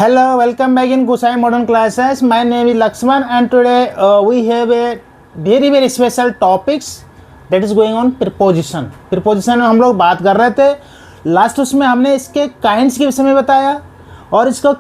Hello, welcome back in Kusai Modern Classes. My name is Lakshman and today we have a very special topics that is going on preposition. Preposition में हम लोग बात कर रहे थे. Last उसमें हमने इसके काइंड्स के विषय में बताया और इसका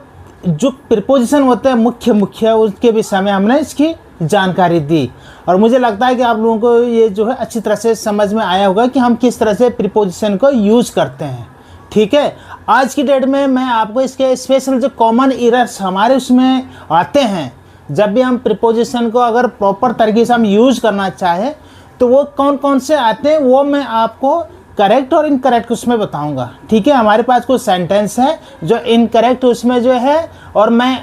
जो preposition होते हैं मुख्य उसके विषय में हमने इसकी जानकारी दी. और मुझे लगता है कि आप लोगों को ये जो है अच्छी तरह से समझ में आया होगा कि हम किस तरह से preposition को यूज़ करते हैं. ठीक है, आज की डेट में मैं आपको इसके स्पेशल जो कॉमन एरर्स हमारे उसमें आते हैं जब भी हम प्रीपोजिशन को अगर प्रॉपर तरीके से हम यूज़ करना चाहें तो वो कौन कौन से आते हैं वो मैं आपको करेक्ट और इनकरेक्ट उसमें बताऊंगा. ठीक है, हमारे पास कुछ सेंटेंस है जो इनकरेक्ट उसमें जो है और मैं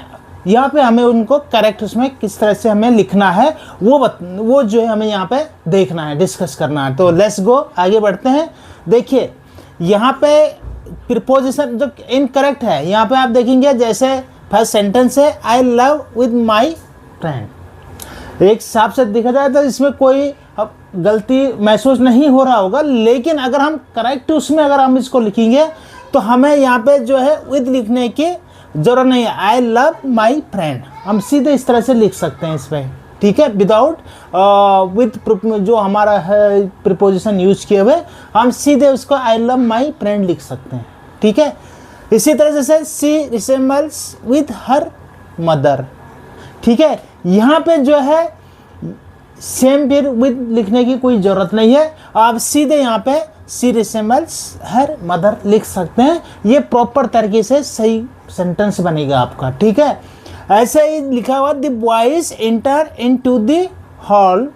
यहाँ पे हमें उनको करेक्ट उसमें किस तरह से हमें लिखना है वो जो है हमें यहाँ पे देखना है, डिस्कस करना है. तो लेट्स गो, आगे बढ़ते हैं. देखिए यहाँ पे प्रीपोजिशन जो इनकरेक्ट है यहाँ पे आप देखेंगे जैसे फर्स्ट सेंटेंस है I love with my friend. एक हिसाब से देखा जाए तो इसमें कोई अब गलती महसूस नहीं हो रहा होगा, लेकिन अगर हम करेक्ट उसमें अगर हम इसको लिखेंगे तो हमें यहाँ पे जो है विद लिखने की ज़रूरत नहीं है. आई लव माई फ्रेंड हम सीधे इस तरह से लिख सकते हैं इस पर. ठीक है, विदाउट विद जो हमारा है प्रीपोजिशन यूज किए हुए हम सीधे उसको आई लव माई फ्रेंड लिख सकते हैं. ठीक है, इसी तरह से सी रिसेम्बल्स विद हर मदर. ठीक है, यहाँ पे जो है सेम फिर विद लिखने की कोई ज़रूरत नहीं है, आप सीधे यहाँ पे सी रिसेम्बल्स हर मदर लिख सकते हैं. ये प्रॉपर तरीके से सही सेंटेंस बनेगा आपका. ठीक है, ऐसे ही लिखा हुआ the boys enter into the hall.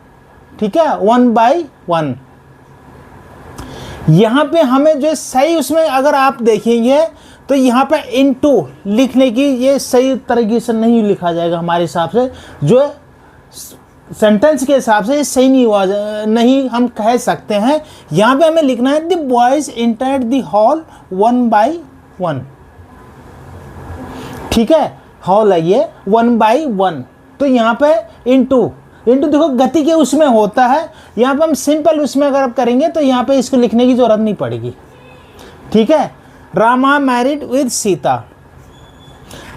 ठीक है, वन बाय वन. यहाँ पे हमें जो सही उसमें अगर आप देखेंगे तो यहाँ पे इनटू लिखने की ये सही तरीके से नहीं लिखा जाएगा हमारे हिसाब से. जो सेंटेंस के हिसाब से ये सही नहीं हुआ नहीं हम कह सकते हैं. यहाँ पे हमें लिखना है the boys entered the hall one by one. ठीक है, हॉल है ये वन बाई वन. तो यहाँ पे इनटू देखो गति के उसमें होता है. यहाँ पे हम सिंपल उसमें अगर आप करेंगे तो यहाँ पे इसको लिखने की जरूरत नहीं पड़ेगी. ठीक है, रामा मैरिड विद सीता.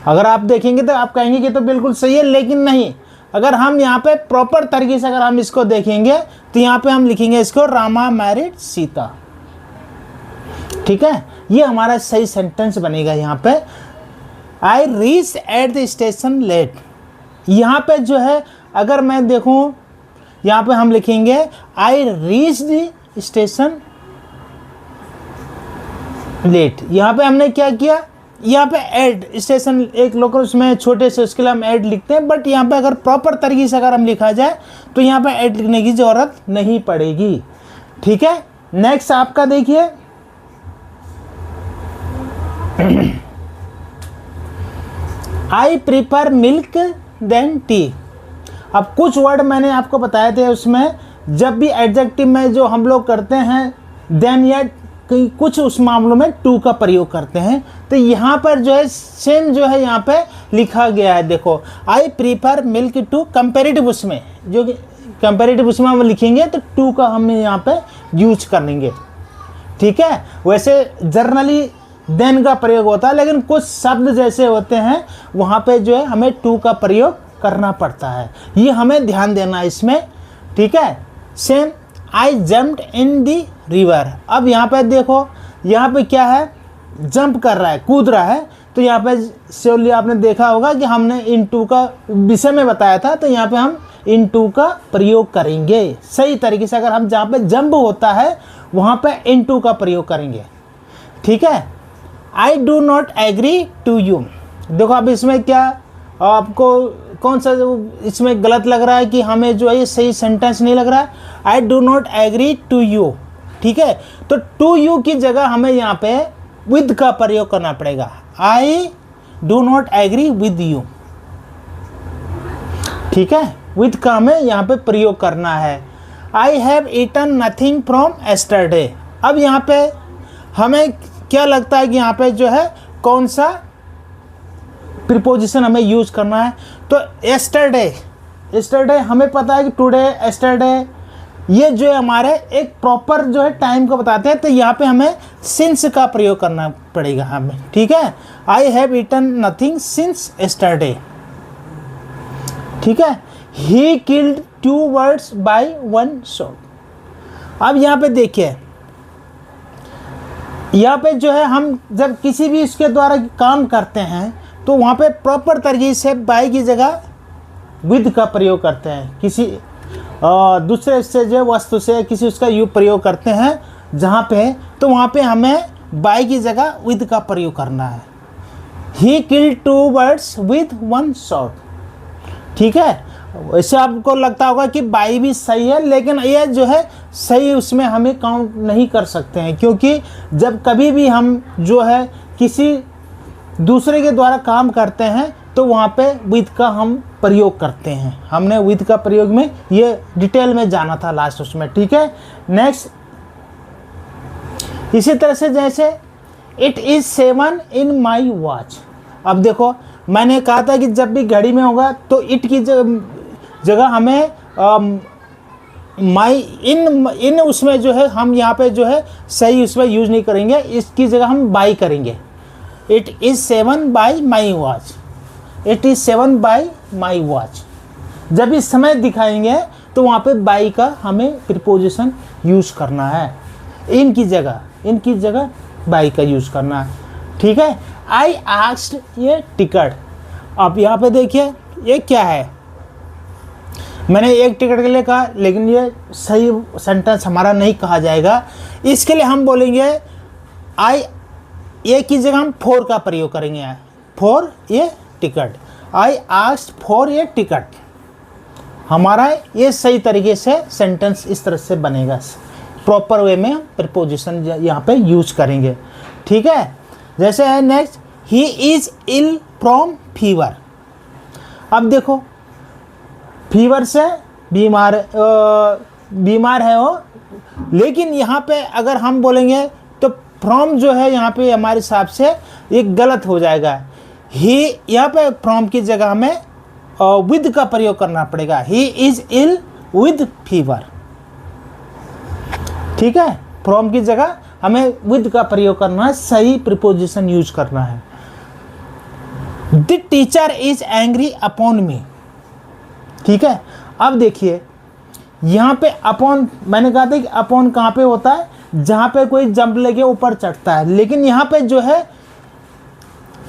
अगर आप देखेंगे तो आप कहेंगे कि तो बिल्कुल सही है, लेकिन नहीं. अगर हम यहाँ पे प्रॉपर तरीके से अगर हम इसको देखेंगे तो यहाँ पे हम लिखेंगे इसको रामा मैरिड सीता. ठीक है, ये हमारा सही सेंटेंस बनेगा. यहाँ पे I reach at the station late. यहाँ पे जो है अगर मैं देखूँ यहाँ पे हम लिखेंगे I reach the station late. यहाँ पे हमने क्या किया, यहाँ पे एड स्टेशन एक लोग उसमें छोटे से उसके लिए हम एड लिखते हैं, बट यहाँ पे अगर प्रॉपर तरीके से अगर हम लिखा जाए तो यहाँ पे एड लिखने की ज़रूरत नहीं पड़ेगी. ठीक है, नेक्स्ट आपका देखिए I prefer milk than tea. अब कुछ वर्ड मैंने आपको बताए थे उसमें जब भी एडजेक्टिव में जो हम लोग करते हैं देन या कुछ उस मामलों में टू का प्रयोग करते हैं. तो यहाँ पर जो है सेम जो है यहाँ पे लिखा गया है. देखो I prefer milk to comparative उसमें जो कंपेरेटिव उसमें हम लिखेंगे तो टू का हम यहाँ पे यूज करेंगे. ठीक है, वैसे जर्नली देन का प्रयोग होता है, लेकिन कुछ शब्द जैसे होते हैं वहाँ पे जो है हमें टू का प्रयोग करना पड़ता है. ये हमें ध्यान देना है इसमें. ठीक है, same I jumped in the river. अब यहाँ पे देखो यहाँ पे क्या है, जंप कर रहा है, कूद रहा है. तो यहाँ पे श्योरली आपने देखा होगा कि हमने इन टू का विषय में बताया था, तो यहाँ पे हम इन टू का प्रयोग करेंगे सही तरीके से. अगर हम जहाँ पे जंप होता है वहाँ पे इन टू का प्रयोग करेंगे. ठीक है, I do not agree to you. देखो अब इसमें क्या आपको कौन सा इसमें गलत लग रहा है कि हमें जो है ये सही सेंटेंस नहीं लग रहा है. I do not agree to you. ठीक है, तो टू यू की जगह हमें यहाँ पे विद का प्रयोग करना पड़ेगा. I do not agree with you. ठीक है, विद का हमें यहाँ पे प्रयोग करना है. I have eaten nothing from yesterday. अब यहाँ पे हमें क्या लगता है कि यहाँ पे जो है कौन सा प्रीपोजिशन हमें यूज करना है. तो एस्टरडे हमें पता है कि टुडे एस्टरडे ये जो है हमारे एक प्रॉपर जो है टाइम को बताते हैं. तो यहाँ पे हमें सिंस का प्रयोग करना पड़ेगा हमें, ठीक है। I have eaten nothing since yesterday, ठीक है। He killed 2 birds by 1 shot. अब यहाँ पे देखिए, यहाँ पे जो है हम जब किसी भी इसके द्वारा काम करते हैं तो वहाँ पे प्रॉपर तरीके से बाय की जगह विद का प्रयोग करते हैं। किसी दूसरे से जो वस्तु से किसी उसका प्रयोग करते हैं जहाँ पे, तो वहाँ पे हमें बाय की जगह विद का प्रयोग करना है। He killed 2 birds with 1 shot, ठीक है। वैसे आपको लगता होगा कि बाई भी सही है, लेकिन यह जो है सही उसमें हमें काउंट नहीं कर सकते हैं, क्योंकि जब कभी भी हम जो है किसी दूसरे के द्वारा काम करते हैं तो वहाँ पे विद का हम प्रयोग करते हैं। हमने विद का प्रयोग में ये डिटेल में जाना था लास्ट उसमें, ठीक है। नेक्स्ट, इसी तरह से जैसे it is 7 in my watch. अब देखो, मैंने कहा था कि जब भी घड़ी में होगा तो इट की जगह हमें माई इन उसमें जो है हम यहाँ पे जो है सही उसमें यूज नहीं करेंगे, इसकी जगह हम बाई करेंगे। It is 7 by my watch, it is 7 by my watch. जब इस समय दिखाएंगे तो वहाँ पे बाई का हमें प्रीपोजिशन यूज करना है, इनकी जगह बाई का यूज करना है, ठीक है। आई आस्क्ड ये टिकट। अब यहाँ पे देखिए ये क्या है, मैंने एक टिकट के लिए कहा, लेकिन ये सही सेंटेंस हमारा नहीं कहा जाएगा। इसके लिए हम बोलेंगे आई, ये की जगह हम फॉर का प्रयोग करेंगे, फॉर ये टिकट। आई आस्क्ड फॉर ये टिकट, हमारा ये सही तरीके से सेंटेंस इस तरह से बनेगा, प्रॉपर वे में प्रीपोजिशन यहाँ पे यूज करेंगे, ठीक है। जैसे है next, he is ill from fever. अब देखो, फीवर से बीमार है वो, लेकिन यहाँ पे अगर हम बोलेंगे तो फ्रॉम जो है यहाँ पे हमारे हिसाब से एक गलत हो जाएगा। ही यहाँ पे फ्रॉम की जगह हमें विद का प्रयोग करना पड़ेगा। He is ill with fever, ठीक है। फ्रॉम की जगह हमें विद का प्रयोग करना है, सही प्रीपोजिशन यूज करना है। The teacher is angry upon मी, ठीक है। अब देखिए यहाँ पे अपॉन, मैंने कहा था कि अपॉन कहाँ पे होता है, जहाँ पे कोई जंप लेके ऊपर चढ़ता है, लेकिन यहाँ पे जो है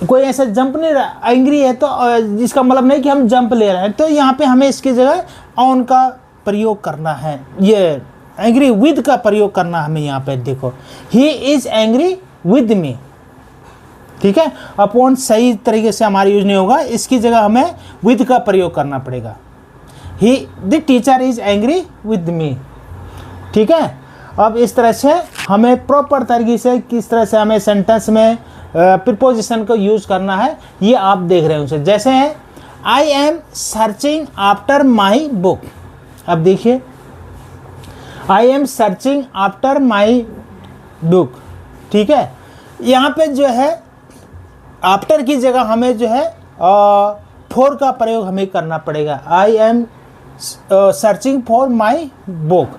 कोई ऐसा जंप नहीं रहा, एंग्री है तो जिसका मतलब नहीं कि हम जंप ले रहे हैं, तो यहाँ पे हमें इसकी जगह ऑन का प्रयोग करना है, ये एंग्री विद का प्रयोग करना हमें यहाँ पे। देखो, he is angry with me, ठीक है। अपॉन सही तरीके से हमारा यूज नहीं होगा, इसकी जगह हमें विद का प्रयोग करना पड़ेगा। He the teacher is angry with me, ठीक है। अब इस तरह से हमें प्रॉपर तरीके से किस तरह से हमें सेंटेंस में प्रीपोजिशन को यूज करना है, ये आप देख रहे हैं उसे। जैसे है I am searching after my book. अब देखिए, I am searching after my book, ठीक है। यहाँ पे जो है आफ्टर की जगह हमें जो है फॉर का प्रयोग हमें करना पड़ेगा। I am searching for my book.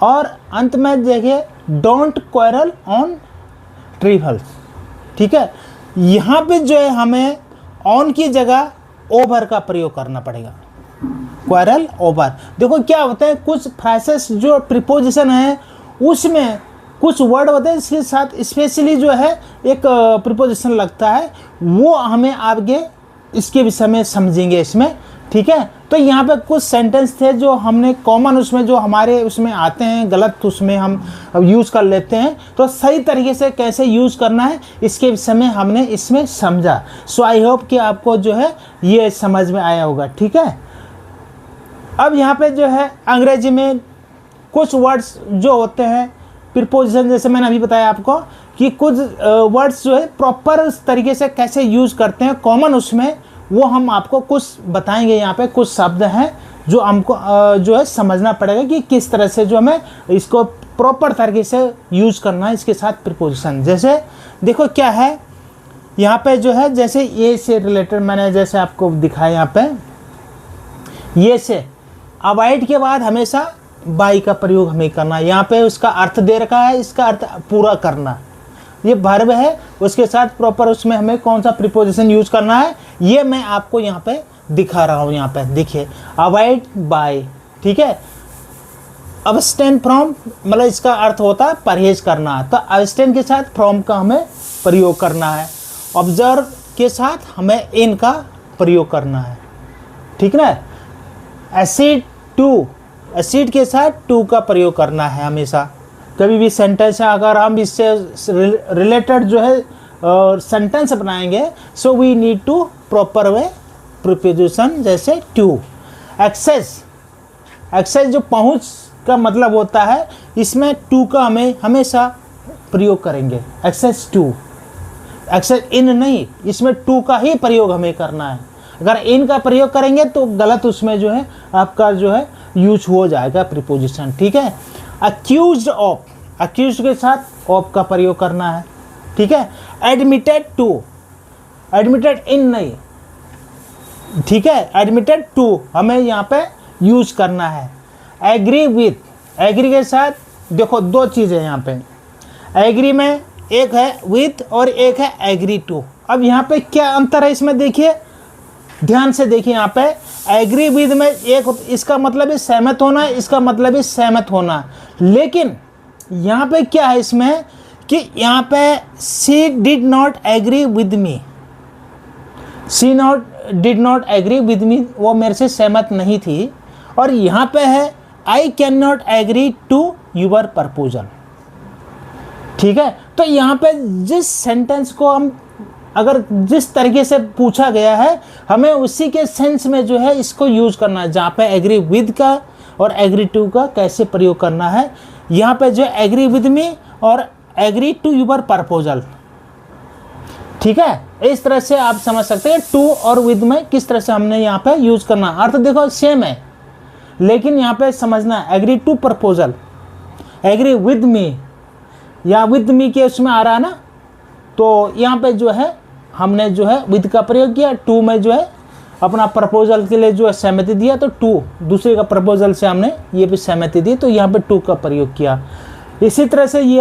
और अंत में देखिए, डोंट क्वेरल ऑन ट्रिवल्स, ठीक है। यहाँ पे जो है हमें ऑन की जगह ओवर का प्रयोग करना पड़ेगा, क्वेरल ओवर। देखो क्या होता है, कुछ फ्रेसेस जो प्रीपोजिशन है उसमें कुछ वर्ड होते हैं इसके साथ स्पेशली जो है एक प्रीपोजिशन लगता है, वो हमें आगे इसके विषय में समझेंगे इसमें, ठीक है। तो यहाँ पे कुछ सेंटेंस थे जो हमने कॉमन उसमें जो हमारे उसमें आते हैं, गलत उसमें हम यूज़ कर लेते हैं, तो सही तरीके से कैसे यूज़ करना है इसके विषय में हमने इसमें समझा। सो आई होप कि आपको जो है ये समझ में आया होगा, ठीक है। अब यहाँ पे जो है अंग्रेजी में कुछ वर्ड्स जो होते हैं प्रीपोजिशन, जैसे मैंने अभी बताया आपको कि कुछ वर्ड्स जो है प्रॉपर तरीके से कैसे यूज़ करते हैं कॉमन उसमें, वो हम आपको कुछ बताएंगे। यहाँ पे कुछ शब्द हैं जो हमको जो है समझना पड़ेगा कि किस तरह से जो हमें इसको प्रॉपर तरीके से यूज़ करना है इसके साथ प्रीपोजिशन। जैसे देखो क्या है यहाँ पे जो है, जैसे ये से रिलेटेड मैंने जैसे आपको दिखाया, यहाँ पे ये से अवॉइड के बाद हमेशा बाई का प्रयोग हमें करना है। यहाँ पे उसका अर्थ दे रखा है, इसका अर्थ पूरा करना, ये वर्ब है, उसके साथ प्रॉपर उसमें हमें कौन सा प्रीपोजिशन यूज करना है ये मैं आपको यहाँ पे दिखा रहा हूँ। यहाँ पे देखिए अवॉइड बाय, ठीक है। अब्सटेन फ्रॉम मतलब इसका अर्थ होता है परहेज करना, तो अब्सटेन के साथ फ्रॉम का हमें प्रयोग करना है। ऑब्जर्व के साथ हमें इन का प्रयोग करना है, ठीक ना। एसिड टू, एसिड के साथ टू का प्रयोग करना है हमेशा। कभी भी सेंटेंस है अगर हम इससे रिलेटेड जो है सेंटेंस बनाएंगे, so we need to proper way preposition जैसे टू। एक्सेस, एक्सेस जो पहुंच का मतलब होता है, इसमें टू का हमें हमेशा प्रयोग करेंगे। एक्सेस टू, एक्सेस इन नहीं, इसमें टू का ही प्रयोग हमें करना है। अगर इन का प्रयोग करेंगे तो गलत उसमें जो है आपका जो है यूज हो जाएगा प्रीपोजिशन, ठीक है। अक्यूज्ड ऑफ, अक्यूज्ड के साथ ऑफ का प्रयोग करना है, ठीक है। एडमिटेड टू, एडमिटेड इन नहीं, ठीक है, एडमिटेड टू हमें यहाँ पे यूज करना है। एग्री विथ, एग्री के साथ देखो दो चीज़ें यहाँ पे, एग्री में एक है विथ और एक है एग्री टू। अब यहाँ पे क्या अंतर है इसमें देखिए, ध्यान से देखिए। यहाँ पे एग्री विद में एक इसका मतलब है सहमत होना, इसका मतलब है सहमत होना, लेकिन यहाँ पे क्या है इसमें कि यहाँ पे she did not agree with me, she did not agree with me, वो मेरे से सहमत नहीं थी। और यहाँ पे है I can not agree to your proposal, ठीक है। तो यहाँ पे जिस सेंटेंस को हम अगर जिस तरीके से पूछा गया है हमें उसी के सेंस में जो है इसको यूज करना है। जहाँ पे एग्री विद का और एग्री टू का कैसे प्रयोग करना है, यहाँ पे जो एग्री विद मी और एग्री टू यूर प्रपोजल, ठीक है। इस तरह से आप समझ सकते हैं टू और विद में किस तरह से हमने यहाँ पे यूज करना। अर्थ देखो सेम है, लेकिन यहाँ पे समझना agree to proposal, agree with me या विद मी के उसमें आ रहा है ना, तो यहाँ पे जो है हमने जो है विद का प्रयोग किया, टू में जो है अपना प्रपोजल के लिए जो है सहमति दिया, तो टू दूसरे का प्रपोजल से हमने ये भी सहमति दी, तो यहाँ पे टू का प्रयोग किया। इसी तरह से ये